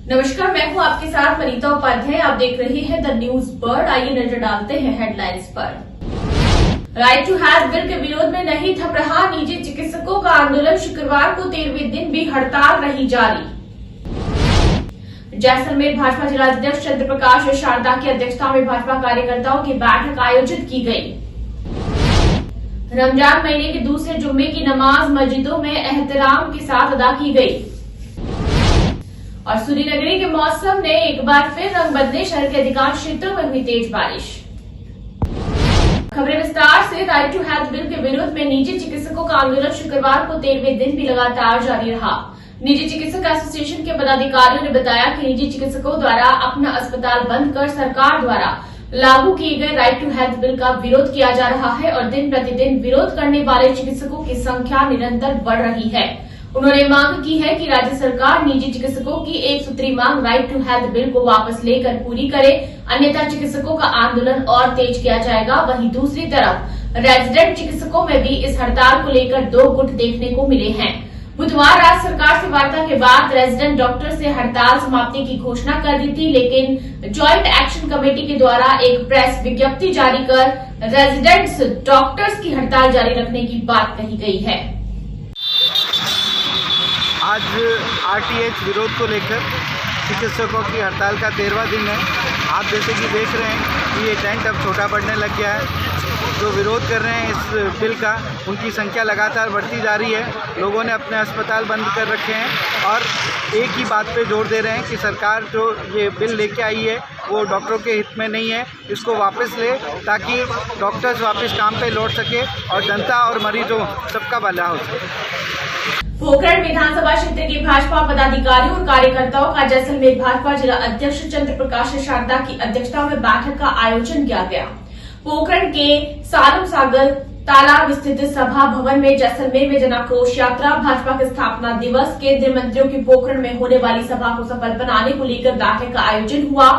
नमस्कार, मैं हूं आपके साथ वनिता उपाध्याय। आप देख रहे हैं द न्यूज बर्ड। आइए नजर डालते हैं हेडलाइंस पर। राइट टू हेल्थ बिल के विरोध में नहीं थम रहा निजी चिकित्सकों का आंदोलन। शुक्रवार को 13वें दिन भी हड़ताल रही जारी। जैसलमेर भाजपा जिलाध्यक्ष चंद्र प्रकाश शारदा की अध्यक्षता में भाजपा कार्यकर्ताओं की बैठक आयोजित की गई। रमजान महीने के दूसरे जुम्मे की नमाज मस्जिदों में एहतराम के साथ अदा की गई। और सूर्यनगरी के मौसम ने एक बार फिर रंग बदले। शहर के अधिकांश क्षेत्रों में हुई तेज बारिश। खबरें विस्तार से। राइट टू हेल्थ बिल के विरोध में निजी चिकित्सकों का आंदोलन शुक्रवार को 13वें दिन भी लगातार जारी रहा। निजी चिकित्सक एसोसिएशन के पदाधिकारियों ने बताया कि निजी चिकित्सकों द्वारा अपना अस्पताल बंद कर सरकार द्वारा लागू किए गए राइट टू हेल्थ बिल का विरोध किया जा रहा है और दिन प्रतिदिन विरोध करने वाले चिकित्सकों की संख्या निरंतर बढ़ रही है। उन्होंने मांग की है कि राज्य सरकार निजी चिकित्सकों की एक सूत्री मांग राइट टू हेल्थ बिल को वापस लेकर पूरी करे, अन्यथा चिकित्सकों का आंदोलन और तेज किया जाएगा। वहीं दूसरी तरफ रेजिडेंट चिकित्सकों में भी इस हड़ताल को लेकर दो गुट देखने को मिले हैं। बुधवार राज्य सरकार से वार्ता के बाद रेजिडेंट डॉक्टर से हड़ताल समाप्ति की घोषणा कर दी थी, लेकिन ज्वाइंट एक्शन कमेटी के द्वारा एक प्रेस विज्ञप्ति जारी कर रेजिडेंट्स डॉक्टर्स की हड़ताल जारी रखने की बात कही गई है। आज आरटीएच विरोध को लेकर चिकित्सकों की हड़ताल का 13वां दिन है। आप जैसे कि देख रहे हैं कि ये टेंट अब छोटा पड़ने लग गया है। जो विरोध कर रहे हैं इस बिल का, उनकी संख्या लगातार बढ़ती जा रही है। लोगों ने अपने अस्पताल बंद कर रखे हैं और एक ही बात पे जोर दे रहे हैं कि सरकार जो ये बिल लेके आई है वो डॉक्टरों के हित में नहीं है, इसको वापस ले ताकि डॉक्टर्स वापस काम पे लौट सके और जनता और मरीजों सबका भला हो सके। पोखरण विधानसभा क्षेत्र के भाजपा पदाधिकारियों और कार्यकर्ताओं का जैसलमेर भाजपा जिला अध्यक्ष चंद्र प्रकाश शारदा की अध्यक्षता में बैठक का आयोजन किया गया। पोखरण के सालम सागर तालाब स्थित सभा भवन में जैसलमेर में जन आक्रोश यात्रा, भाजपा के स्थापना दिवस, केंद्रीय मंत्रियों की पोखरण में होने वाली सभा को सफल बनाने को लेकर बैठक का आयोजन हुआ।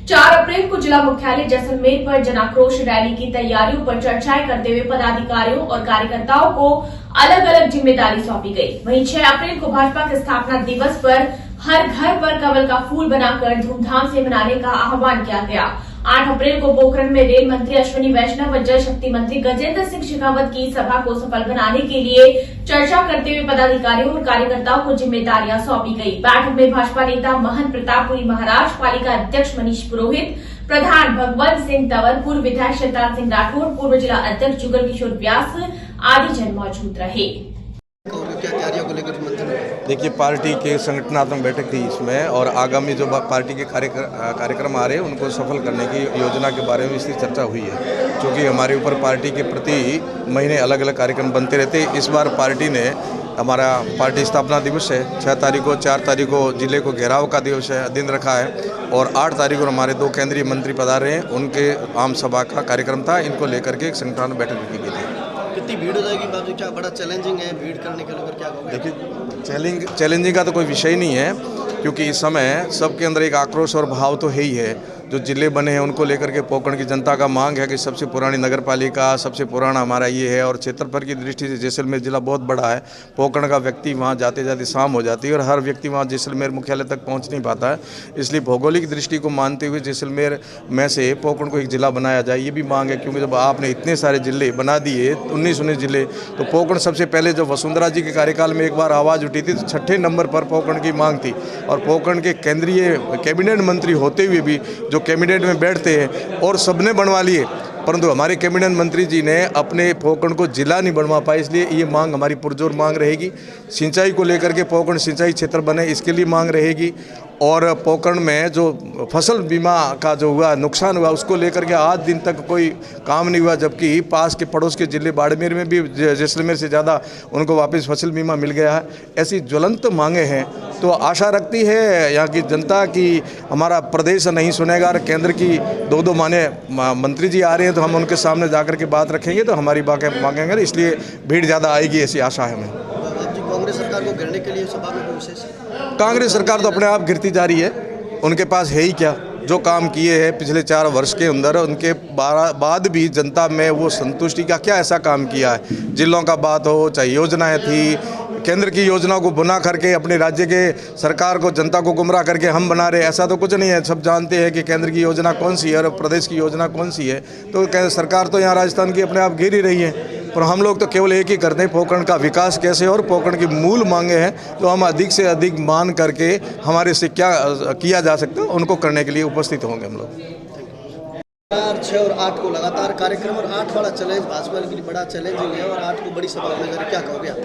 4 अप्रैल को जिला मुख्यालय जैसलमेर पर जन आक्रोश रैली की तैयारियों पर चर्चाएं करते हुए पदाधिकारियों और कार्यकर्ताओं को अलग अलग जिम्मेदारी सौंपी गई। वहीं 6 अप्रैल को भाजपा के स्थापना दिवस पर हर घर पर कमल का फूल बनाकर धूमधाम से मनाने का आह्वान किया गया। 8 अप्रैल को पोखरण में रेल मंत्री अश्विनी वैष्णव व जल शक्ति मंत्री गजेंद्र सिंह शेखावत की सभा को सफल बनाने के लिए चर्चा करते हुए पदाधिकारियों और कार्यकर्ताओं को जिम्मेदारियां सौंपी गई। बैठक में भाजपा नेता महंत प्रतापपुरी महाराज, पालिका अध्यक्ष मनीष पुरोहित, प्रधान भगवंत सिंह तंवर, पूर्व विधायक शैतान सिंह राठौर, पूर्व जिला अध्यक्ष जुगल किशोर व्यास आदि जन मौजूद रहे। देखिए, पार्टी के संगठनात्मक बैठक थी इसमें और आगामी जो पार्टी के कार्यक्रम आ रहे हैं उनको सफल करने की योजना के बारे में इसकी चर्चा हुई है। क्योंकि हमारे ऊपर पार्टी के प्रति महीने अलग अलग कार्यक्रम बनते रहते हैं। इस बार पार्टी ने हमारा पार्टी स्थापना दिवस है 6 तारीख को, 4 तारीख को जिले को घेराव का दिवस है दिन रखा है और 8 तारीख को हमारे 2 केंद्रीय मंत्री पधार रहे हैं, उनके आम सभा का कार्यक्रम था। इनको लेकर के एक संगठन बैठक रखी गई थी। कितनी भीड़ हो जाएगी बाबू? क्या बड़ा चैलेंजिंग है भीड़ करने के लिए, क्या कहोगे? देखिए, चैलेंजिंग का तो कोई विषय नहीं है, क्योंकि इस समय सबके अंदर एक आक्रोश और भाव तो है ही है। जो जिले बने हैं उनको लेकर के पोखरण की जनता का मांग है कि सबसे पुरानी नगर पालिका, सबसे पुराना हमारा ये है और क्षेत्रफल की दृष्टि से जैसलमेर जिला बहुत बड़ा है। पोखरण का व्यक्ति वहाँ जाते जाते शाम हो जाती है और हर व्यक्ति वहाँ जैसलमेर मुख्यालय तक पहुँच नहीं पाता है। इसलिए भौगोलिक दृष्टि को मानते हुए जैसलमेर में से पोखरण को एक जिला बनाया जाए, ये भी मांग है। क्योंकि जब आपने इतने सारे जिले बना दिए 19 जिले, तो पोखरण सबसे पहले जब वसुंधरा जी के कार्यकाल में एक बार आवाज़ उठी थी तो 6ठे नंबर पर पोखरण की मांग थी। और पोखरण के केंद्रीय कैबिनेट मंत्री होते हुए भी जो कैबिनेट में बैठते हैं और सबने बनवा लिए, परंतु हमारे कैबिनेट मंत्री जी ने अपने पोखरण को जिला नहीं बनवा पाए। इसलिए ये मांग हमारी पुरजोर मांग रहेगी। सिंचाई को लेकर के पोखरण सिंचाई क्षेत्र बने, इसके लिए मांग रहेगी। और पोखरण में जो फसल बीमा का जो हुआ नुकसान हुआ उसको लेकर के आज दिन तक कोई काम नहीं हुआ, जबकि पास के पड़ोस के जिले बाड़मेर में भी जैसलमेर से ज़्यादा उनको वापस फसल बीमा मिल गया है। ऐसी ज्वलंत मांगे हैं, तो आशा रखती है यहाँ की जनता कि हमारा प्रदेश नहीं सुनेगा और केंद्र की 2 माने मंत्री जी आ रहे हैं तो हम उनके सामने जाकर के बात रखेंगे तो हमारी बातें मांगेंगे, इसलिए भीड़ ज़्यादा आएगी ऐसी आशा है हमें। कांग्रेस सरकार को घेरने के लिए सभा में विशेष कांग्रेस सरकार तो अपने आप गिरती जा रही है। उनके पास है ही क्या? जो काम किए हैं पिछले 4 वर्ष के अंदर, उनके बाद भी जनता में वो संतुष्टि का क्या ऐसा काम किया है? जिलों का बात हो, चाहे योजनाएं थी, केंद्र की योजना को बुना करके अपने राज्य के सरकार को, जनता को गुमराह करके हम बना रहे, ऐसा तो कुछ नहीं है। सब जानते हैं कि केंद्र की योजना कौन सी है और प्रदेश की योजना कौन सी है। तो सरकार तो यहाँ राजस्थान की अपने आप गिर ही रही है, पर हम लोग तो केवल एक ही करते हैं, पोकरण का विकास कैसे और पोकरण की मूल मांगे हैं तो हम अधिक से अधिक मान करके हमारे से क्या किया जा सकता है उनको करने के लिए उपस्थित होंगे हम लोग। 6 और 8 को लगातार कार्यक्रम और 8 वाला चैलेंज भाजपा के लिए बड़ा चैलेंजिंग है और 8 को बड़ी सभा में क्या कहोगे आप?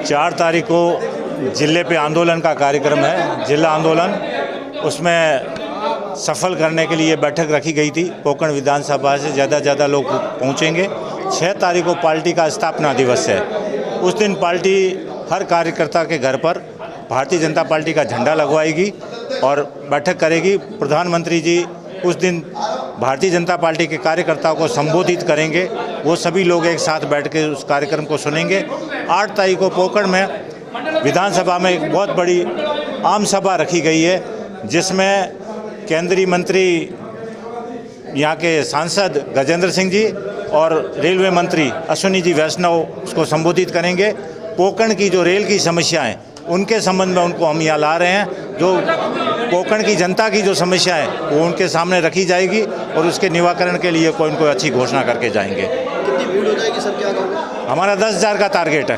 4 तारीख को जिले पे आंदोलन का कार्यक्रम है, जिला आंदोलन। उसमें सफल करने के लिए बैठक रखी गई थी। पोकरण विधानसभा से ज़्यादा लोग पहुंचेंगे। 6 तारीख को पार्टी का स्थापना दिवस है। उस दिन पार्टी हर कार्यकर्ता के घर पर भारतीय जनता पार्टी का झंडा लगवाएगी और बैठक करेगी। प्रधानमंत्री जी उस दिन भारतीय जनता पार्टी के कार्यकर्ताओं को संबोधित करेंगे। वो सभी लोग एक साथ बैठ के उस कार्यक्रम को सुनेंगे। 8 तारीख को पोकरण में विधानसभा में एक बहुत बड़ी आम सभा रखी गई है, जिसमें केंद्रीय मंत्री, यहाँ के सांसद गजेंद्र सिंह जी और रेलवे मंत्री अश्विनी जी वैष्णव उसको संबोधित करेंगे। पोकरण की जो रेल की समस्याएं, उनके संबंध में उनको हम यहाँ ला रहे हैं। जो पोकरण की जनता की जो समस्या है वो उनके सामने रखी जाएगी और उसके निवारण के लिए कोई उनको अच्छी घोषणा करके जाएंगे। कितनी भीड़ हो जाएगी सर, क्या कहोगे? हमारा 10,000 का टारगेट है।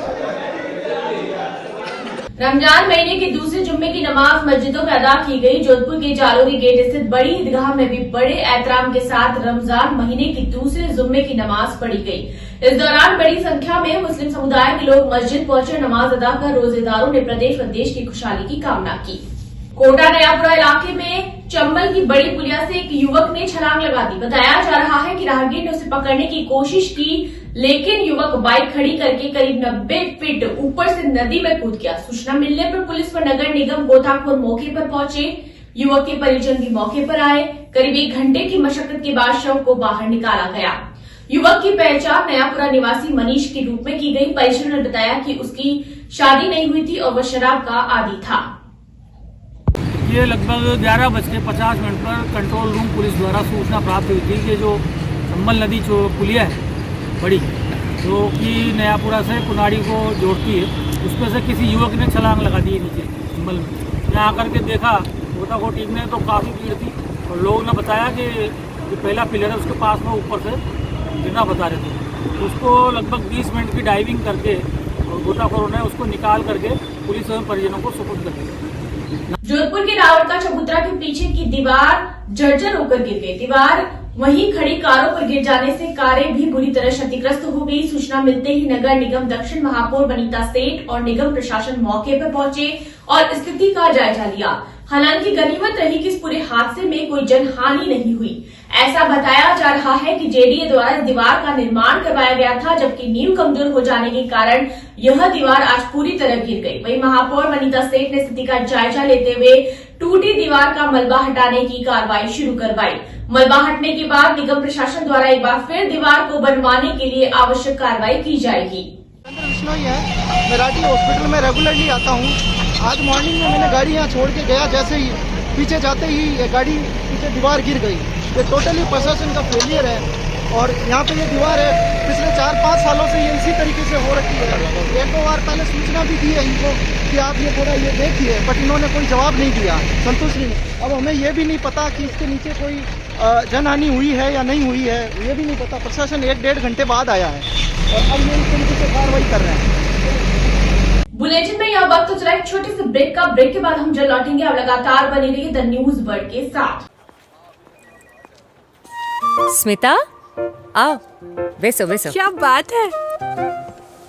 रमजान महीने के दूसरे जुम्मे की नमाज मस्जिदों में अदा की गई। जोधपुर के जालोरी गेट स्थित बड़ी ईदगाह में भी बड़े एहतराम के साथ रमजान महीने की दूसरे जुम्मे की नमाज पढ़ी गई। इस दौरान बड़ी संख्या में मुस्लिम समुदाय के लोग मस्जिद पहुंचे। नमाज अदा कर रोजेदारों ने प्रदेश व देश की खुशहाली की कामना की। कोटा नयापुरा इलाके में चंबल की बड़ी पुलिया से एक युवक ने छलांग लगा दी। बताया जा रहा है कि राहगीर ने उसे पकड़ने की कोशिश की, लेकिन युवक बाइक खड़ी करके करीब 90 फीट ऊपर से नदी में कूद गया। सूचना मिलने पर पुलिस व नगर निगम गोताखोर मौके पर पहुंचे। युवक के परिजन भी मौके पर आए। करीब 1 घंटे की मशक्कत के बाद शव को बाहर निकाला गया। युवक की पहचान नयापुरा निवासी मनीष के रूप में की गई। परिजनों ने बताया कि उसकी शादी नहीं हुई थी और वह शराब का आदी था। ये लगभग 11:50 पर कंट्रोल रूम पुलिस द्वारा सूचना प्राप्त हुई थी कि जो चंबल नदी जो पुलिया है बड़ी, जो कि नयापुरा से कुनाड़ी को जोड़ती है, उसमें से किसी युवक ने छलांग लगा दी नीचे चंबल में। यहाँ आकर के देखा गोताखोर टीम ने तो काफ़ी भीड़ थी और लोगों ने बताया कि जो पहला पिलर है उसके पास में ऊपर से गिरना बता रहे थे। उसको लगभग 20 मिनट की डाइविंग करके और गोताखोरों ने उसको निकाल करके पुलिस एवं परिजनों को सुपुर्द कर दिया। जोधपुर के रावण का चबूतरा के पीछे की दीवार जर्जर होकर गिर गई। दीवार वहीं खड़ी कारों पर गिर जाने से कारें भी बुरी तरह क्षतिग्रस्त हो गई। सूचना मिलते ही नगर निगम दक्षिण महापौर वनीता सेठ और निगम प्रशासन मौके पर पहुंचे और स्थिति का जायजा लिया। हालांकि गनीमत रही कि इस पूरे हादसे में कोई जनहानि नहीं हुई। ऐसा बताया जा रहा है कि जेडीए द्वारा इस दीवार का निर्माण करवाया गया था, जबकि नींव कमजोर हो जाने के कारण यह दीवार आज पूरी तरह गिर गई। वहीं महापौर वनीता सेठ ने स्थिति का जायजा लेते हुए टूटी दीवार का मलबा हटाने की कार्रवाई शुरू करवाई। मलबा हटने के बाद निगम प्रशासन द्वारा एक बार फिर दीवार को बनवाने के लिए आवश्यक कार्रवाई की जाएगी। विश्नोई है, मैं राठी हॉस्पिटल में रेगुलरली आता हूँ। आज मॉर्निंग में मैंने गाड़ी यहाँ छोड़ के गया, जैसे ही पीछे जाते ही ये गाड़ी पीछे दीवार गिर गई। ये टोटली प्रशासन का फेलियर है और यहाँ पे ये दीवार है पिछले 4-5 सालों से ये इसी तरीके से हो रखी है। 1-2 बार पहले सूचना भी दी है इनको कि आप ये थोड़ा ये देखिए, बट इन्होंने कोई जवाब नहीं दिया, संतुष्ट नहीं। अब हमें ये भी नहीं पता कि इसके नीचे कोई जनहानि हुई है या नहीं हुई है, ये भी नहीं पता। प्रशासन 1-1.5 घंटे बाद आया है और अब ये इस तरीके से कार्रवाई कर रहे हैं। बुलेटिन में यह वक्त चला एक छोटे से ब्रेक का। ब्रेक के बाद हम जल्द लौटेंगे। अब लगातार बने रहिए द न्यूज वर्ल्ड के साथ। स्मिता, आओ, वैसो वैसो। क्या बात है,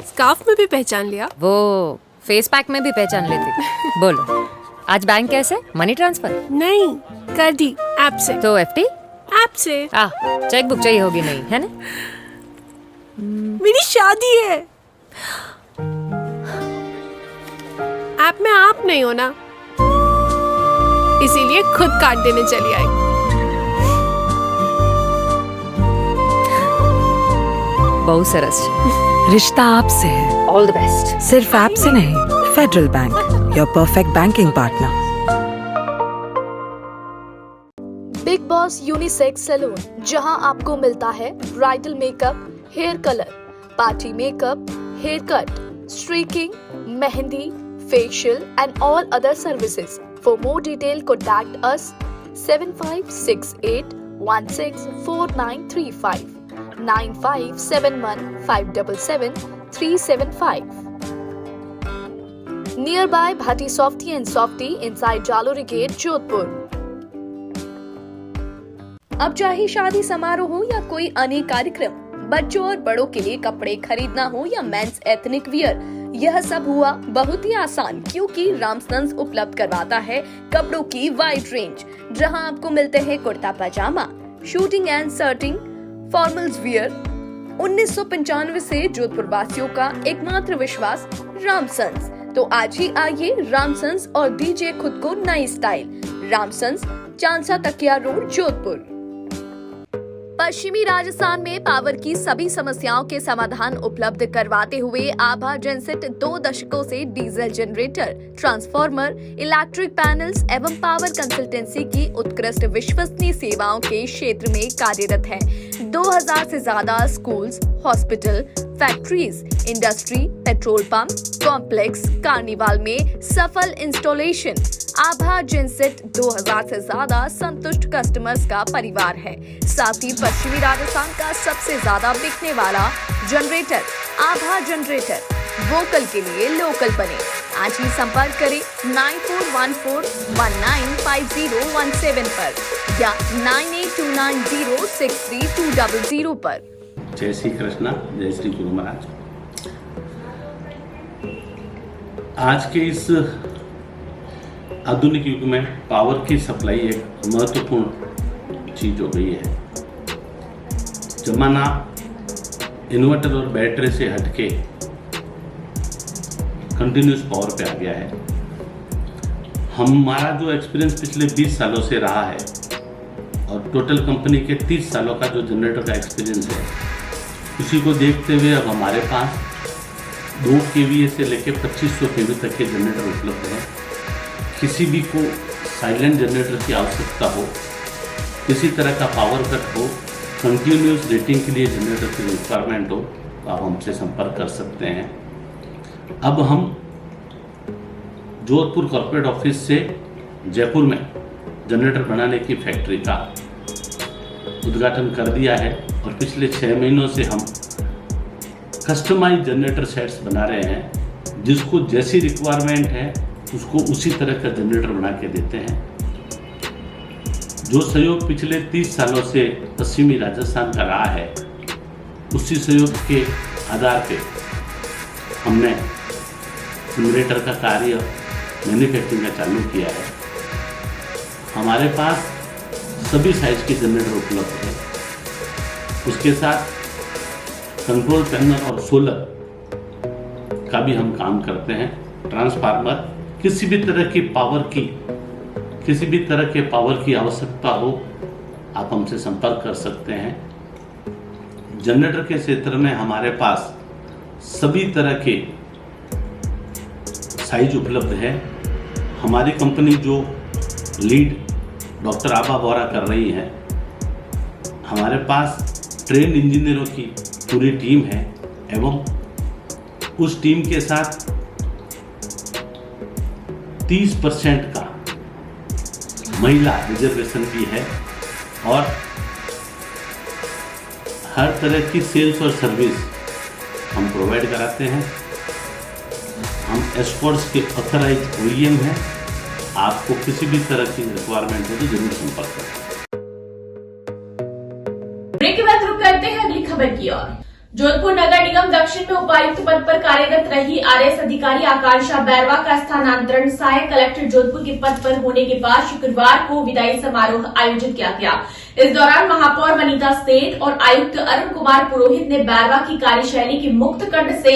स्कार्फ में भी पहचान लिया? वो फेस पैक में भी पहचान लेती। बोलो, आज बैंक कैसे? Money transfer? नहीं, कर दी ऐप से। तो एफडी? ऐप से। चेक बुक चाहिए होगी नहीं, है ना? मेरी शादी है। ऐप में आप नहीं हो ना, इसीलिए खुद काट देने चली आई। बहुत सरस। रिश्ता आपसे है। All the best. सिर्फ ऐप से नहीं, Federal Bank, your perfect banking partner. Bigg Boss unisex salon, जहां आपको मिलता है bridal makeup, hair colour, party makeup, hair cut, streaking, mehendi, facial and all other services. For more detail, contact us 7568164935 9571577375. Nearby Bhatti Softy and Softy inside Jalori Gate, Jodhpur. अब चाहे शादी समारोह हो या कोई अन्य कार्यक्रम, बच्चों और बड़ों के लिए कपड़े खरीदना हो या मेंस एथनिक वियर, यह सब हुआ बहुत ही आसान, क्योंकि रामसन्स उपलब्ध करवाता है कपड़ों की वाइड रेंज, जहां आपको मिलते हैं kurta pajama, suiting and shirting, formals wear. 1995 से जोधपुर वासियों का एकमात्र विश्वास रामसन्स। तो आज ही आइए रामसन्स और दीजिए खुद को नई स्टाइल। रामसन्स, चांदसा तकिया रोड, जोधपुर। पश्चिमी राजस्थान में पावर की सभी समस्याओं के समाधान उपलब्ध करवाते हुए आभा जेनसेट 2 दशकों से diesel generator, transformer, electric panels एवं पावर कंसल्टेंसी की उत्कृष्ट विश्वसनीय सेवाओं के क्षेत्र में कार्यरत है। 2000 से ज्यादा schools, hospital, factories, industry, petrol pump, complex, carnival में सफल इंस्टॉलेशन। आभा जेनसेट 2000 से ज्यादा संतुष्ट कस्टमर्स का परिवार है। साथ ही पश्चिमी राजस्थान का सबसे ज्यादा बिकने वाला जनरेटर आभा जनरेटर। वोकल के लिए लोकल बने। आज ही संपर्क करें 9414195017 पर या 9829063200 पर। जय श्री कृष्णा, जय श्री गुरु महाराज। आज के इस आधुनिक युग में पावर की सप्लाई एक महत्वपूर्ण चीज हो गई है। जमाना इन्वर्टर और बैटरी से हटके कंटिन्यूस पावर पे आ गया है। हमारा जो एक्सपीरियंस पिछले 20 सालों से रहा है और टोटल कंपनी के 30 सालों का जो जनरेटर का एक्सपीरियंस है, उसी को देखते हुए अब हमारे पास 2 kVA से लेकर 2500 kV तक के जनरेटर उपलब्ध हैं। किसी भी को साइलेंट जनरेटर की आवश्यकता हो, किसी तरह का पावर कट हो, कंटिन्यूस रेटिंग के लिए जनरेटर की रिक्वायरमेंट हो, तो आप हमसे संपर्क कर सकते हैं। अब हम जोधपुर कॉर्पोरेट ऑफिस से जयपुर में जनरेटर बनाने की फैक्ट्री का उद्घाटन कर दिया है और पिछले 6 महीनों से हम कस्टमाइज जनरेटर सेट्स बना रहे हैं। जिसको जैसी रिक्वायरमेंट है उसको उसी तरह का जनरेटर बना के देते हैं। जो सहयोग पिछले 30 सालों से पश्चिमी राजस्थान का रहा है, उसी सहयोग के आधार पे हमने जनरेटर का कार्य मैन्युफैक्चरिंग का चालू किया है। हमारे पास सभी साइज के जनरेटर उपलब्ध है। उसके साथ कंट्रोल पैनल और सोलर का भी हम काम करते हैं। ट्रांसफार्मर, किसी भी तरह के पावर की आवश्यकता हो, आप हमसे संपर्क कर सकते हैं। जनरेटर के क्षेत्र में हमारे पास सभी तरह के साइज उपलब्ध है। हमारी कंपनी जो लीड डॉक्टर आभा बोरा कर रही है, हमारे पास ट्रेन इंजीनियरों की पूरी टीम है एवं उस टीम के साथ 30% का महिला रिजर्वेशन भी है और हर तरह की सेल्स और सर्विस हम प्रोवाइड कराते हैं। हम एस्कॉर्ट्स के ऑथराइज OEM हैं। आपको किसी भी तरह की रिक्वायरमेंट हो तो जरूर संपर्क करें। ब्रेक के बाद रुक करते हैं अगली खबर की ओर। जोधपुर नगर निगम दक्षिण में उपायुक्त पद पर कार्यरत रही RS अधिकारी आकांक्षा बैरवा का स्थानांतरण सहायक कलेक्टर जोधपुर के पद पर होने के बाद शुक्रवार को विदाई समारोह आयोजित किया गया। इस दौरान महापौर वनीता सेठ और आयुक्त अरुण कुमार पुरोहित ने बैरवा की कार्यशैली की मुक्त कंठ से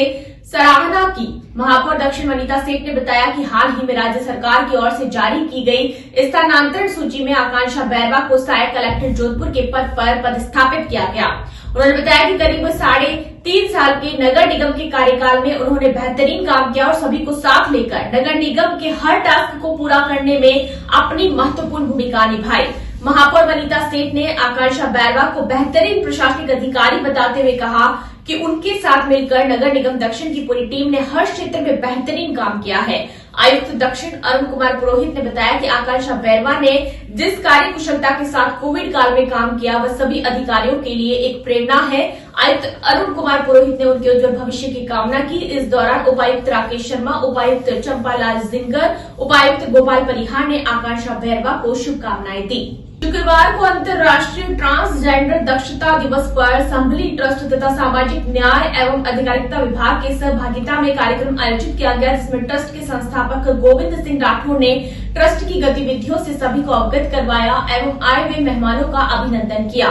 सराहना की। महापौर दक्षिण वनीता सेठ ने बताया कि हाल ही में राज्य सरकार की ओर से जारी की गई स्थानांतरण सूची में आकांक्षा बैरवा को सहायक कलेक्टर जोधपुर के पद पर पदस्थापित किया गया। उन्होंने बताया कि करीब 3.5 साल के नगर निगम के कार्यकाल में उन्होंने बेहतरीन काम किया और सभी को साथ लेकर नगर निगम के हर टास्क को पूरा करने में अपनी महत्वपूर्ण भूमिका निभाई। महापौर वनीता सेठ ने आकांक्षा बैरवा को बेहतरीन प्रशासनिक अधिकारी बताते हुए कहा कि उनके साथ मिलकर नगर निगम दक्षिण की पूरी टीम ने हर क्षेत्र में बेहतरीन काम किया है। आयुक्त दक्षिण अरुण कुमार पुरोहित ने बताया कि आकांक्षा बैरवा ने जिस कार्य कुशलता के साथ कोविड काल में काम किया वह सभी अधिकारियों के लिए एक प्रेरणा है। आयुक्त अरुण कुमार पुरोहित ने उनके उज्जवल भविष्य की कामना की। इस दौरान उपायुक्त राकेश शर्मा, उपायुक्त चंपालाल जिंगर, उपायुक्त गोपाल परिहार ने आकांक्षा बैरवा को शुभकामनाएं दी। शुक्रवार को अंतर्राष्ट्रीय ट्रांसजेंडर दक्षता दिवस पर संभली ट्रस्ट तथा सामाजिक न्याय एवं अधिकारिता विभाग की सहभागिता में कार्यक्रम आयोजित किया गया, जिसमें ट्रस्ट के संस्थापक गोविंद सिंह राठौर ने ट्रस्ट की गतिविधियों से सभी को अवगत करवाया एवं आए हुए मेहमानों का अभिनंदन किया।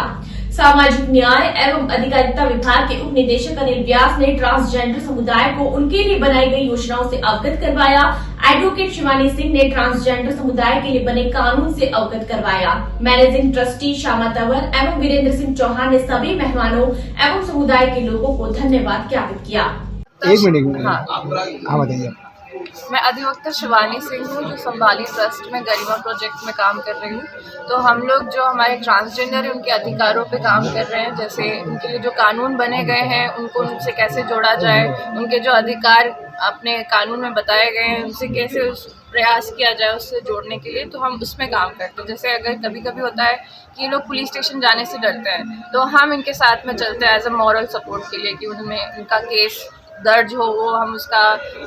सामाजिक न्याय एवं अधिकारिता विभाग के उप निदेशक अनिल व्यास ने ट्रांसजेंडर समुदाय को उनके लिए बनाई गई योजनाओं से अवगत करवाया। एडवोकेट शिवानी सिंह ने ट्रांसजेंडर समुदाय के लिए बने कानून से अवगत करवाया। मैनेजिंग ट्रस्टी श्यामा तंवर एवं वीरेंद्र सिंह चौहान ने सभी मेहमानों एवं समुदाय के लोगों को धन्यवाद ज्ञापित किया। एक मिनट। हाँ बताइए। मैं अधिवक्ता शिवानी सिंह हूँ, जो संभाली ट्रस्ट में गरिमा प्रोजेक्ट में काम कर रही हूँ। तो हम लोग जो हमारे ट्रांसजेंडर है उनके अधिकारों पे काम कर रहे हैं, जैसे उनके लिए जो कानून बने गए हैं उनको उनसे कैसे जोड़ा जाए, उनके जो अधिकार अपने कानून में बताए गए हैं उनसे कैसे प्रयास किया जाए उससे जोड़ने के लिए, तो हम उसमें काम करते हैं। जैसे अगर कभी कभी होता है कि ये लोग पुलिस स्टेशन जाने से डरते हैं, तो हम इनके साथ में चलते हैं एज अ मॉरल सपोर्ट के लिए कि उनमें उनका केस दर्ज हो, वो हम उसका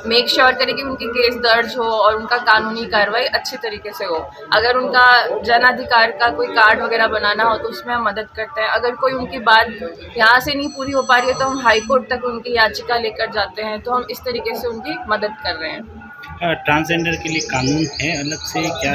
मेक श्योर करें कि उनकी केस दर्ज हो और उनका कानूनी कार्रवाई अच्छे तरीके से हो। अगर उनका जन अधिकार का कोई कार्ड वगैरह बनाना हो तो उसमें हम मदद करते हैं। अगर कोई उनकी बात यहाँ से नहीं पूरी हो पा रही है तो हम हाई कोर्ट तक उनकी याचिका लेकर जाते हैं। तो हम इस तरीके से उनकी मदद कर रहे हैं। ट्रांसजेंडर के लिए कानून है अलग से क्या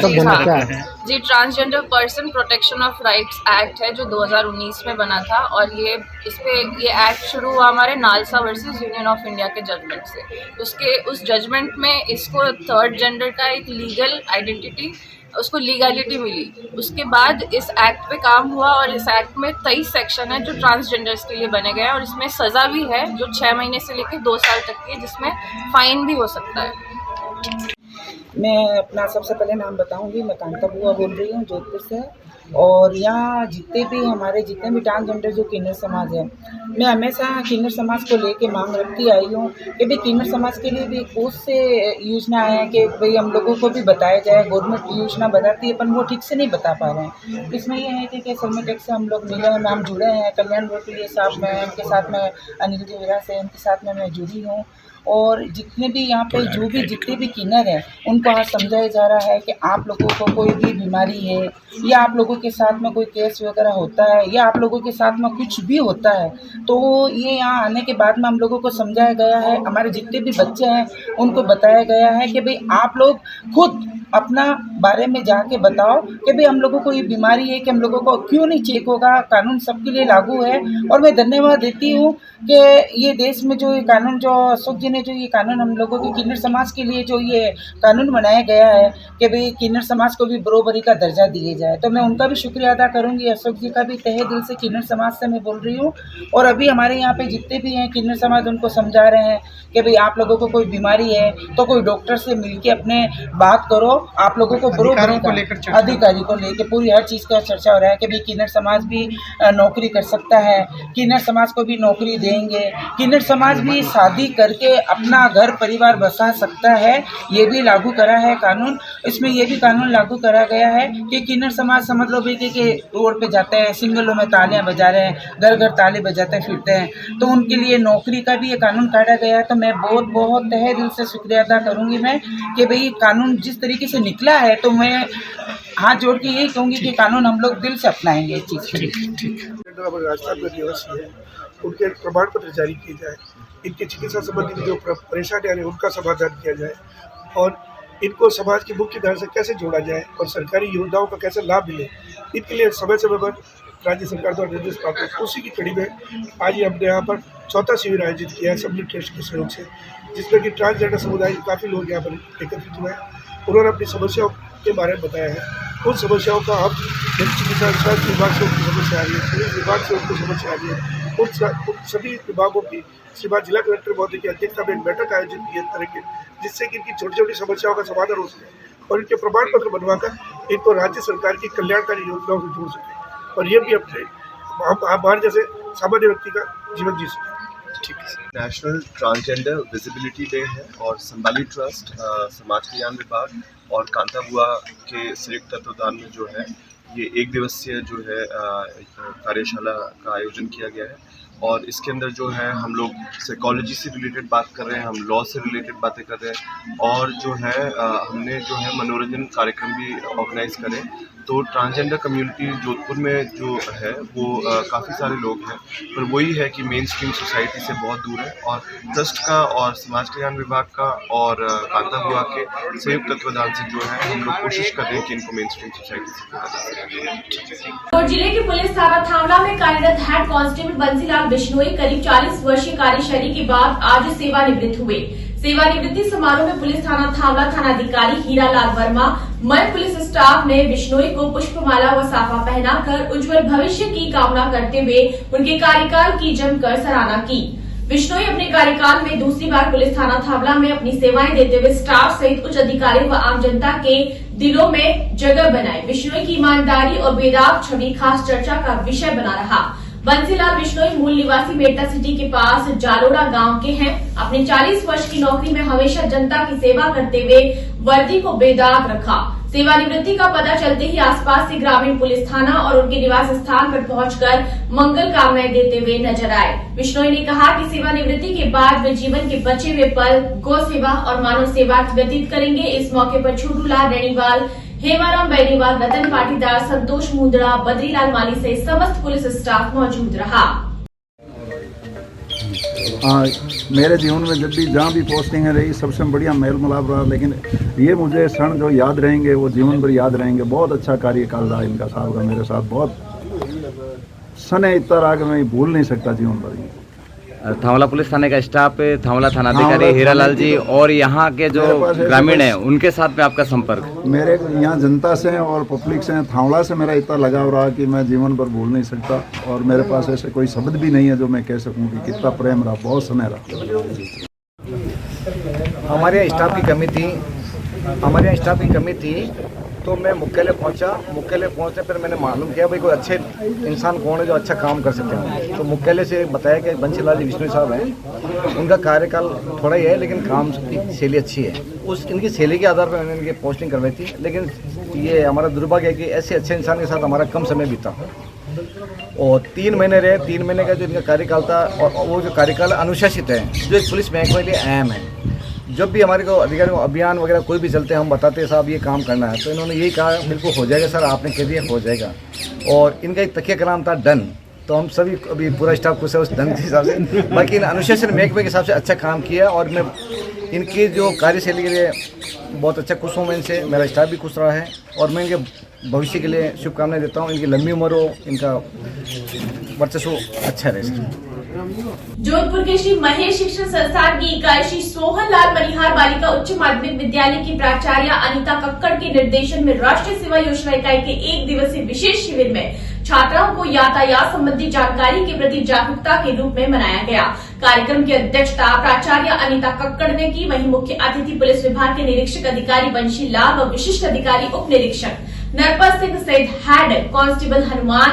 है? जी, transgender person protection of rights act है जो 2019 में बना था, और ये एक्ट शुरू हुआ हमारे NALSA versus union of India के जजमेंट से। उस जजमेंट में इसको थर्ड जेंडर का एक लीगल आइडेंटिटी, उसको लीगैलिटी मिली। उसके बाद इस एक्ट पे काम हुआ और इस एक्ट में 23 सेक्शन है जो ट्रांसजेंडर्स के लिए बने गए हैं, और इसमें सज़ा भी है जो 6 महीने से लेकर 2 साल तक की है, जिसमें फाइन भी हो सकता है। मैं अपना सबसे पहले नाम बताऊंगी। मैं कांता बुआ बोल रही हूँ जोधपुर से, और यहाँ जितने भी ट्रांसजेंडर जो किन्नर समाज है, मैं हमेशा किन्नर समाज को लेके मांग रखती आई हूँ कि भाई किन्नर समाज के लिए भी बहुत से योजना है कि भाई हम लोगों को भी बताया जाए। गवर्नमेंट योजना बताती है पर वो ठीक से नहीं बता पा रहे हैं। इसमें ये है कि सलमेटेक से हम लोग मिले हैं, हम जुड़े हैं। कल्याण रोटरी साहब में उनके साथ में अनिल जीरा से उनके साथ में मैं जुड़ी हूँ, और जितने भी यहाँ पे जितने भी किन्नर हैं उनको आज समझाया जा रहा है कि आप लोगों को कोई भी बीमारी है या आप लोगों के साथ में कोई केस वगैरह होता है या आप लोगों के साथ में कुछ भी होता है तो ये यहाँ आने के बाद में हम लोगों को समझाया गया है। हमारे जितने भी बच्चे हैं उनको बताया गया है कि भाई आप लोग खुद अपना बारे में जाके बताओ कि भाई हम लोगों को ये बीमारी है कि हम लोगों को क्यों नहीं चेक होगा। कानून सबके लिए लागू है, और मैं धन्यवाद देती हूँ कि ये देश में जो ये कानून, जो अशोक जी ने जो ये कानून हम लोगों के किन्नर समाज के लिए जो ये कानून बनाया गया है कि भाई किन्नर समाज को भी बराबरी का दर्जा दिया जाए, तो मैं उनका भी शुक्रिया अदा करूँगी। अशोक जी का भी तहे दिल से किन्नर समाज से मैं बोल रही हूँ। और अभी हमारे यहाँ पे जितने भी हैं किन्नर समाज उनको समझा रहे हैं कि भाई आप लोगों को कोई बीमारी है तो कोई डॉक्टर से मिलके अपने बात करो। आप लोगों को अधिकारी को लेकर पूरी हर चीज़ का चर्चा हो रहा है कि भाई किन्नर समाज भी नौकरी कर सकता है, किन्नर समाज को भी नौकरी देंगे, किन्नर समाज भी शादी करके अपना घर परिवार बसा सकता है। ये भी लागू करा है कानून। इसमें ये भी कानून लागू करा गया है कि किन्नर समाज समझ लो बेटे कि रोड पे जाते हैं, सिंगलों में तालियां बजा रहे हैं, घर घर ताली बजाते फिरते हैं, तो उनके लिए नौकरी का भी ये कानून काटा गया है। तो मैं बहुत बहुत तहे दिल से शुक्रिया अदा करूँगी मैं कि भाई कानून जिस तरीके से निकला है तो मैं हाथ जोड़ के यही कहूँगी कि कानून हम लोग दिल से अपनाएंगे इस चीज़ को। राजस्थान में दिवस है, उनके प्रमाण पत्र जारी किए जाए, इनकी चिकित्सा संबंधी जो परेशानियाँ हैं उनका समाधान किया जाए, और इनको समाज की मुख्य धारा से कैसे जोड़ा जाए और सरकारी योजनाओं का कैसे लाभ मिले, इनके लिए समय समय पर राज्य सरकार द्वारा निर्देश प्राप्त है। उसी की कड़ी में आज ही हमने यहाँ पर चौथा शिविर आयोजित किया है संभली ट्रस्ट के सहयोग से, जिसमें कि ट्रांसजेंडर समुदाय के काफ़ी लोग यहाँ पर एकत्रित हुए हैं। उन्होंने अपनी समस्याओं के बारे में बताया है। उन समस्याओं का हम चिकित्सा स्वास्थ्य विभाग से उनकी समस्या आ रही है, पुलिस विभाग से उनको समस्या आ रही है, उन सभी विभागों की श्रीमान जिला कलेक्टर महोदय की अध्यक्षता में एक बैठक आयोजित की है, जिससे कि इनकी छोटी छोटी समस्याओं का समाधान हो सके और इनके प्रमाण पत्र बनवाकर इनको राज्य सरकार की कल्याणकारी योजनाओं से जोड़ सके, और ये भी अपने हमारे जैसे सामान्य व्यक्ति का जीवन जी सके। नेशनल ट्रांसजेंडर विजिबिलिटी डे है और संभाली ट्रस्ट, समाज कल्याण विभाग और कांता बुआ के संयुक्त तत्वाधान में जो है ये एक दिवसीय जो है कार्यशाला का आयोजन किया गया है। और इसके अंदर जो है हम लोग साइकोलॉजी से रिलेटेड बात कर रहे हैं, हम लॉ से रिलेटेड बातें कर रहे हैं और जो है हमने जो है मनोरंजन कार्यक्रम भी ऑर्गेनाइज करे। तो ट्रांसजेंडर कम्युनिटी जोधपुर में जो है वो काफ़ी सारे लोग हैं, पर वही है कि मेन स्ट्रीम सोसाइटी से बहुत दूर है। और ट्रस्ट का और समाज कल्याण विभाग का और कांता बुआ के संयुक्त तत्वाधान से जो है हम लोग कोशिश कर रहे हैं कि इनको मेन स्ट्रीम सोसाइटी से जोड़ा जा सके। और जिले के पुलिस थाना थावला में कार्यरत हेड कांस्टेबल बंसीलाल बिश्नोई करीब 40 वर्षीय कार्यशैली के बाद आज सेवानिवृत्त हुए। सेवानिवृत्ति समारोह में पुलिस थाना थावला थानाधिकारी हीरालाल वर्मा, मय पुलिस स्टाफ ने बिश्नोई को पुष्पमाला व साफा पहनाकर उज्जवल भविष्य की कामना करते हुए उनके कार्यकाल की जमकर सराहना की। बिश्नोई अपने कार्यकाल में दूसरी बार पुलिस थाना थावला में अपनी सेवाएं देते हुए स्टाफ सहित उच्च अधिकारी व आम जनता के दिलों में जगह बनाए। बिश्नोई की ईमानदारी और बेदाग छवि खास चर्चा का विषय बना रहा। बंसीलाल बिश्नोई मूल निवासी मेटा सिटी के पास जालोड़ा गांव के हैं। अपने 40 वर्ष की नौकरी में हमेशा जनता की सेवा करते हुए वर्दी को बेदाग रखा। सेवानिवृत्ति का पता चलते ही आसपास से ग्रामीण पुलिस थाना और उनके निवास स्थान पर पहुंचकर मंगल कामनाएं देते हुए नजर आए। बिश्नोई ने कहा कि सेवानिवृत्ति के बाद वे जीवन के बचे हुए पल गौ सेवा और मानव सेवा व्यतीत करेंगे। इस मौके पर छोटूलाल रेणीवाल, हेमाराम बेनीवाल, रतन पाटीदार, संतोष मुंदड़ा, बद्रीलाल माली सहित समस्त पुलिस स्टाफ मौजूद रहा। मेरे जीवन में जब भी जहाँ भी पोस्टिंग रही सबसे बढ़िया मेल मिलाप रहा, लेकिन ये मुझे क्षण जो याद रहेंगे वो जीवन भर याद रहेंगे। बहुत अच्छा कार्यकाल रहा इनका साहब का मेरे साथ, बहुत सने इतना रहा कि मैं भूल नहीं सकता जीवन भर। थावला पुलिस थाने का स्टाफ, थावला थानाधिकारी हीरालाल जी और यहाँ के जो ग्रामीण हैं उनके साथ में आपका संपर्क? मेरे यहाँ जनता से और पब्लिक से, थावला से मेरा इतना लगाव रहा कि मैं जीवन भर भूल नहीं सकता। और मेरे पास ऐसे कोई शब्द भी नहीं है जो मैं कह सकूँ कि कितना प्रेम रहा, बहुत समय रहा। हमारे यहाँ स्टाफ की कमी थी तो मैं मुख्यालय पहुंचा। मुख्यालय पहुंचने पर मैंने मालूम किया भाई कोई अच्छे इंसान कौन है जो अच्छा काम कर सकते हैं। तो मुख्यालय से बताया कि बंसीलाल जी बिश्नोई साहब हैं, उनका कार्यकाल थोड़ा ही है लेकिन काम की शैली अच्छी है। उस इनकी शैली के आधार पर मैंने इनकी पोस्टिंग करवाई थी। लेकिन ये हमारा दुर्भाग्य है कि ऐसे अच्छे इंसान के साथ हमारा कम समय बीता और 3 महीने रहे। 3 महीने का जो इनका कार्यकाल था और वो जो कार्यकाल अनुशासित है जो एक पुलिस महकमे के लिए अहम है। जब भी हमारे को अधिकारी अभियान वगैरह कोई भी चलते हैं हम बताते हैं साहब ये काम करना है, तो इन्होंने यही कहा बिल्कुल हो जाएगा सर, आपने कह दिया हो जाएगा। और इनका एक तकिया का नाम था डन, तो हम सभी अभी पूरा स्टाफ खुश है उस डन के हिसाब से। बाकी इन अनुशासन महकमे के हिसाब से अच्छा काम किया और मैं इनकी जो कार्यशैली के लिए बहुत अच्छा खुश हूँ। मैं इनसे, मेरा स्टाफ भी खुश रहा है और मैं इनके भविष्य के लिए शुभकामनाएं देता हूँ। इनकी लंबी उम्र हो, इनका वर्चस्व अच्छा रहे। जोधपुर के श्री महेश शिक्षण संस्थान की इकाई श्री सोहन लाल मनिहार बालिका उच्च माध्यमिक विद्यालय की प्राचार्य अनीता कक्कड़ के निर्देशन में राष्ट्रीय सेवा योजना इकाई के 1 दिवसीय विशेष शिविर में छात्राओं को यातायात संबंधी जानकारी के प्रति जागरूकता के रूप में मनाया गया। कार्यक्रम की अध्यक्षता प्राचार्य अनीता कक्कड़ ने की। वहीं मुख्य अतिथि पुलिस विभाग के निरीक्षक अधिकारी बंशी लाल व विशिष्ट अधिकारी उप निरीक्षक नरपत सिंह सहित हेड कांस्टेबल हनुमान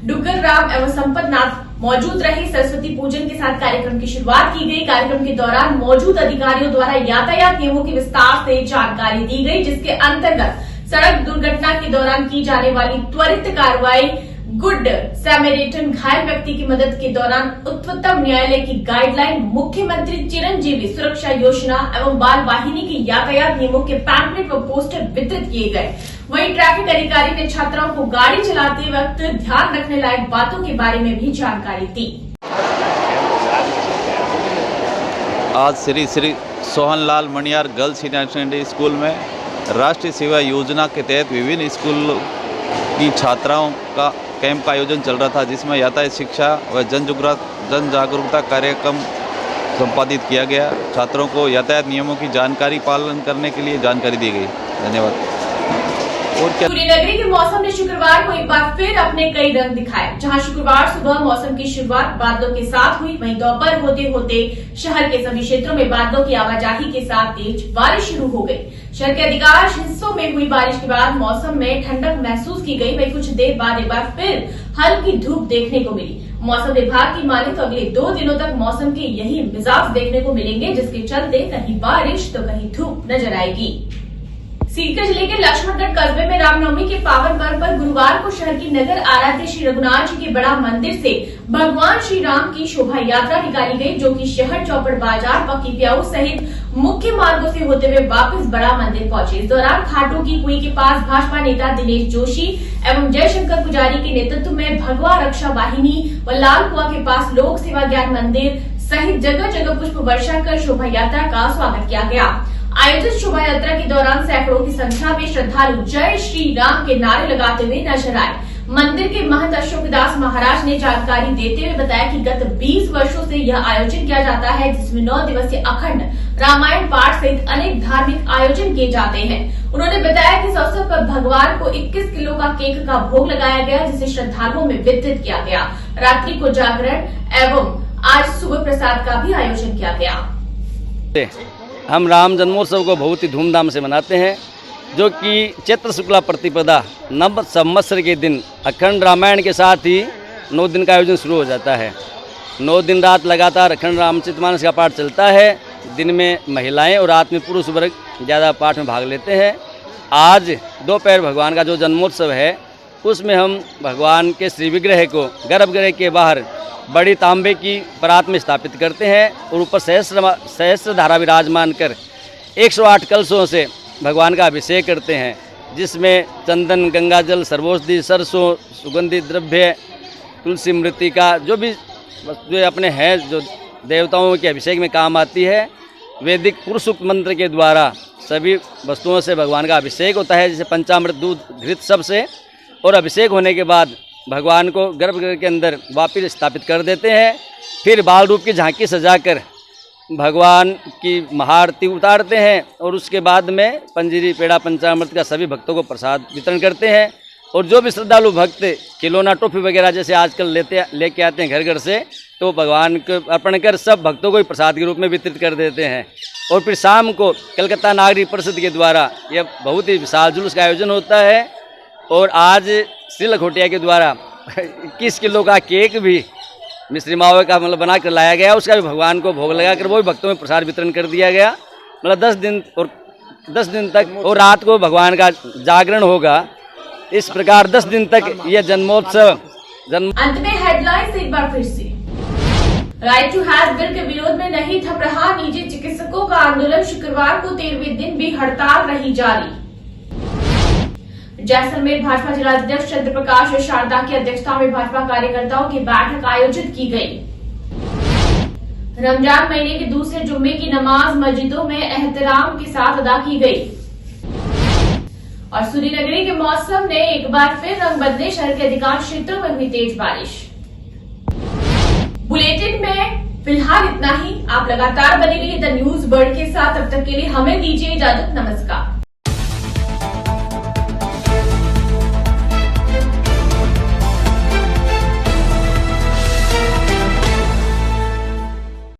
डुगर राम एवं संपत नाथ मौजूद रहे। सरस्वती पूजन के साथ कार्यक्रम की शुरुआत की गई। कार्यक्रम के दौरान मौजूद अधिकारियों द्वारा यातायात नियमों की विस्तार से जानकारी दी गई, जिसके अंतर्गत सड़क दुर्घटना के दौरान की जाने वाली त्वरित कार्रवाई, गुड सैमेरिटन, घायल व्यक्ति की मदद के दौरान उच्चतम न्यायालय की गाइडलाइन, मुख्यमंत्री चिरंजीवी सुरक्षा योजना एवं बाल वाहिनी के यातायात नियमों के पैम्पलेट व पोस्टर वितरित किए गए। वहीं ट्रैफिक अधिकारी ने छात्राओं को गाड़ी चलाते वक्त ध्यान रखने लायक बातों के बारे में भी जानकारी दी। आज श्री श्री सोहन लाल मनिहार गर्ल्स सीनियर सेकेंडरी स्कूल में राष्ट्रीय सेवा योजना के तहत विभिन्न स्कूल की छात्राओं का कैंप का आयोजन चल रहा था, जिसमें यातायात शिक्षा व जन जागरूकता कार्यक्रम संपादित किया गया। छात्रों को यातायात नियमों की जानकारी पालन करने के लिए जानकारी दी गई। धन्यवाद। और क्या पूरी नगरी के मौसम ने शुक्रवार को एक बार फिर अपने कई रंग दिखाए। जहां शुक्रवार सुबह मौसम की शुरुआत बादलों के साथ हुई, वहीं दोपहर होते होते शहर के सभी क्षेत्रों में बादलों की आवाजाही के साथ तेज बारिश शुरू हो गई। शहर के अधिकांश हिस्सों में हुई बारिश के बाद मौसम में ठंडक महसूस की गई। वहीं कुछ देर बाद एक बार फिर हल्की धूप देखने को मिली। मौसम विभाग की माने तो अगले 2 दिनों तक मौसम के यही मिजाज देखने को मिलेंगे, जिसके चलते कहीं बारिश तो कहीं धूप नजर आएगी। सीकर जिले के लक्ष्मणगढ़ कस्बे में रामनवमी के पावन पर्व पर गुरुवार को शहर की नगर आराध्य श्री रघुनाथ जी के बड़ा मंदिर से भगवान श्री राम की शोभा यात्रा निकाली गई, जो कि शहर चौपड़ बाजार पक्की प्याऊ सहित मुख्य मार्गों से होते हुए वापस बड़ा मंदिर पहुंचे। इस दौरान खाटू की कुई के पास भाजपा नेता दिनेश जोशी एवं जयशंकर पुजारी के नेतृत्व में भगवा रक्षा वाहिनी व लाल कुआ के पास लोक सेवा ज्ञान मंदिर सहित जगह जगह पुष्प वर्षा कर शोभा यात्रा का स्वागत किया गया। आयोजित शोभा यात्रा के दौरान सैकड़ों की संख्या में श्रद्धालु जय श्री राम के नारे लगाते हुए नजर आए। मंदिर के महंत अशोकदास महाराज ने जानकारी देते हुए बताया कि गत 20 वर्षों से यह आयोजन किया जाता है, जिसमें 9 दिवसीय अखंड रामायण पाठ सहित अनेक धार्मिक आयोजन किए जाते हैं। उन्होंने बताया कि इस अवसर पर भगवान को 21 किलो का केक का भोग लगाया गया, जिसे श्रद्धालुओं में वितरित किया गया। रात्रि को जागरण एवं आज सुबह प्रसाद का भी आयोजन किया गया। हम राम जन्मोत्सव को बहुत ही धूमधाम से मनाते हैं, जो कि चैत्र शुक्ला प्रतिपदा नव संवत्सर के दिन अखंड रामायण के साथ ही 9 दिन का आयोजन शुरू हो जाता है। 9 दिन रात लगातार अखंड रामचरितमानस का पाठ चलता है। दिन में महिलाएं और रात में पुरुष वर्ग ज़्यादा पाठ में भाग लेते हैं। आज दोपहर भगवान का जो जन्मोत्सव है, उसमें हम भगवान के श्री विग्रह को गर्भगृह के बाहर बड़ी तांबे की परात में स्थापित करते हैं और ऊपर सहस्र धारा विराजमान कर 108 कलशों से भगवान का अभिषेक करते हैं, जिसमें चंदन, गंगाजल, सर्वौषधि, सरसों, सुगंधित द्रव्य, तुलसी, मृतिका जो भी जो अपने हैं, जो देवताओं के अभिषेक में काम आती है, वैदिक पुरुषोक्त मंत्र के द्वारा सभी वस्तुओं से भगवान का अभिषेक होता है, जैसे पंचामृत, दूध, घृत सब से। और अभिषेक होने के बाद भगवान को गर्भगृह के अंदर वापिस स्थापित कर देते हैं। फिर बाल रूप की झांकी सजाकर भगवान की महाआरती उतारते हैं और उसके बाद में पंजीरी, पेड़ा, पंचामृत का सभी भक्तों को प्रसाद वितरण करते हैं। और जो भी श्रद्धालु भक्त खिलौना, टॉफी वगैरह जैसे आजकल लेके आते हैं घर घर से, तो भगवान को अर्पण कर सब भक्तों को ही प्रसाद के रूप में वितरित कर देते हैं। और फिर शाम को कलकत्ता नागरिक परिषद के द्वारा यह बहुत ही विशाल जुलूस का आयोजन होता है। और आज श्री लखोटिया के द्वारा 21 किलो का केक भी मिश्री मावे का मतलब बना कर लाया गया, उसका भी भगवान को भोग लगाकर वो भी भक्तों में प्रसाद वितरण कर दिया गया। मतलब 10 दिन तक और रात को भगवान का जागरण होगा। इस प्रकार 10 दिन तक यह जन्मोत्सव अंत में हेडलाइंस एक बार फिर से। राइट टू हेल्थ बिल के विरोध में नहीं थम रहा निजी चिकित्सकों का आंदोलन। शुक्रवार को 13वें दिन भी हड़ताल रही जारी। जैसलमेर भाजपा जिलाध्यक्ष चंद्र प्रकाश शारदा की अध्यक्षता में भाजपा कार्यकर्ताओं की बैठक आयोजित की गई। रमजान महीने के दूसरे जुम्मे की नमाज मस्जिदों में एहतराम के साथ अदा की गई। और सूर्यनगरी के मौसम ने एक बार फिर रंग बदले, शहर के अधिकांश क्षेत्रों में हुई तेज बारिश। बुलेटिन में फिलहाल इतना ही। आप लगातार बने रहिए द न्यूज वर्ल्ड के साथ। तब तक के लिए हमें दीजिए इजाजत। नमस्कार।